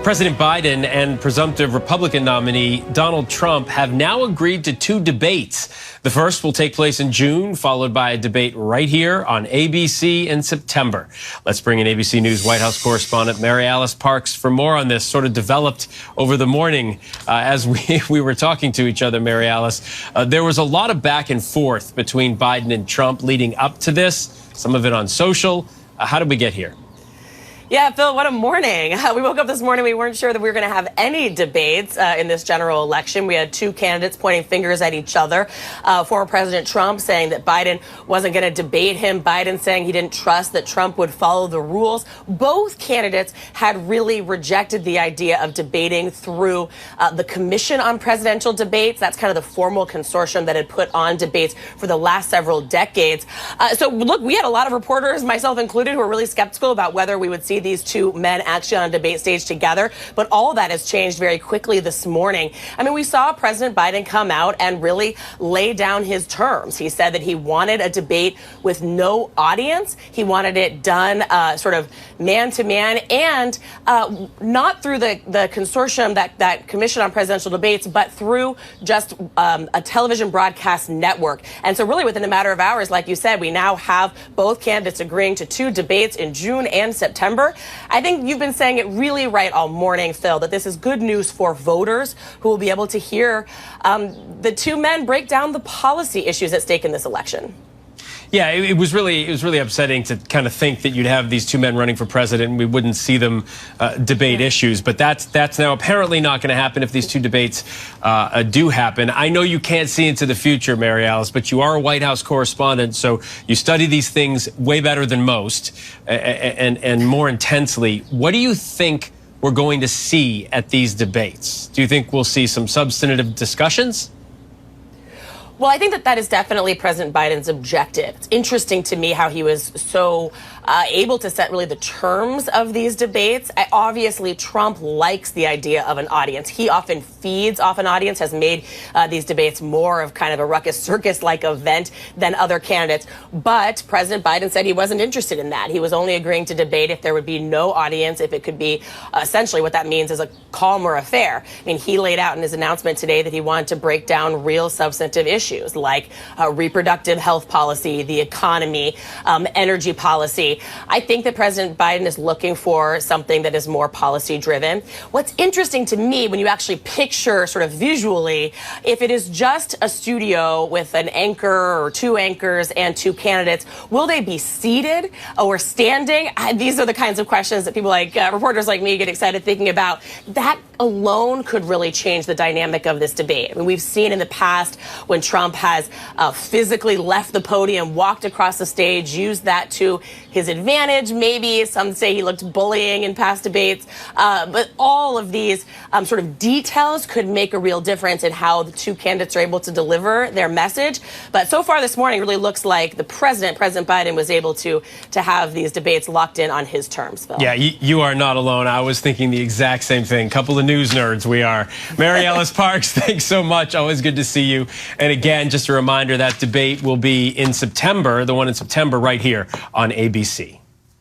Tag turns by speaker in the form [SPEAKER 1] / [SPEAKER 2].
[SPEAKER 1] President Biden and presumptive Republican nominee Donald Trump have now agreed to two debates. The first will take place in June, followed by a debate right here on ABC in September. Let's bring in ABC News White House correspondent Mary Alice Parks for more on this. Sort of developed over the morning as we were talking to each other, Mary Alice. There was a lot of back and forth between Biden and Trump leading up to this, some of it on social. How did we get here?
[SPEAKER 2] Yeah, Phil, what a morning. We woke up this morning, we weren't sure that we were going to have any debates in this general election. We had two candidates pointing fingers at each other. Former President Trump saying that Biden wasn't going to debate him. Biden saying he didn't trust that Trump would follow the rules. Both candidates had really rejected the idea of debating through the Commission on Presidential Debates. That's kind of the formal consortium that had put on debates for the last several decades. So, look, we had a lot of reporters, myself included, who were really skeptical about whether we would see these two men actually on a debate stage together. But all of that has changed very quickly this morning. I mean, we saw President Biden come out and really lay down his terms. He said that he wanted a debate with no audience. He wanted it done sort of man to man and not through the consortium, that Commission on Presidential Debates, but through just a television broadcast network. And so really within a matter of hours, like you said, we now have both candidates agreeing to two debates in June and September. I think you've been saying it really right all morning, Phil, that this is good news for voters who will be able to hear the two men break down the policy issues at stake in this election.
[SPEAKER 1] Yeah, it was really upsetting to kind of think that you'd have these two men running for president and we wouldn't see them debate issues. But that's now apparently not going to happen if these two debates do happen. I know you can't see into the future, Mary Alice, but you are a White House correspondent, so you study these things way better than most and more intensely. What do you think we're going to see at these debates? Do you think we'll see some substantive discussions?
[SPEAKER 2] Well, I think that is definitely President Biden's objective. It's interesting to me how he was so able to set really the terms of these debates. Obviously, Trump likes the idea of an audience. He often feeds off an audience, has made these debates more of kind of a ruckus circus-like event than other candidates. But President Biden said he wasn't interested in that. He was only agreeing to debate if there would be no audience, if it could be essentially what that means is a calmer affair. I mean, he laid out in his announcement today that he wanted to break down real substantive issues like reproductive health policy, the economy, energy policy. I think that President Biden is looking for something that is more policy driven. What's interesting to me when you actually picture sort of visually, if it is just a studio with an anchor or two anchors and two candidates, will they be seated or standing? These are the kinds of questions that people like reporters like me get excited thinking about. That alone could really change the dynamic of this debate. I mean, we've seen in the past when Trump has physically left the podium, walked across the stage, used that to his advantage. Maybe some say he looked bullying in past debates. But all of these sort of details could make a real difference in how the two candidates are able to deliver their message. But so far this morning, it really looks like the President Biden, was able to have these debates locked in on his terms, Phil.
[SPEAKER 1] Yeah, you are not alone. I was thinking the exact same thing. Couple of news nerds we are. Mary Alice Parks, thanks so much. Always good to see you. And again, just a reminder, that debate will be in September, the one in September right here on ABC.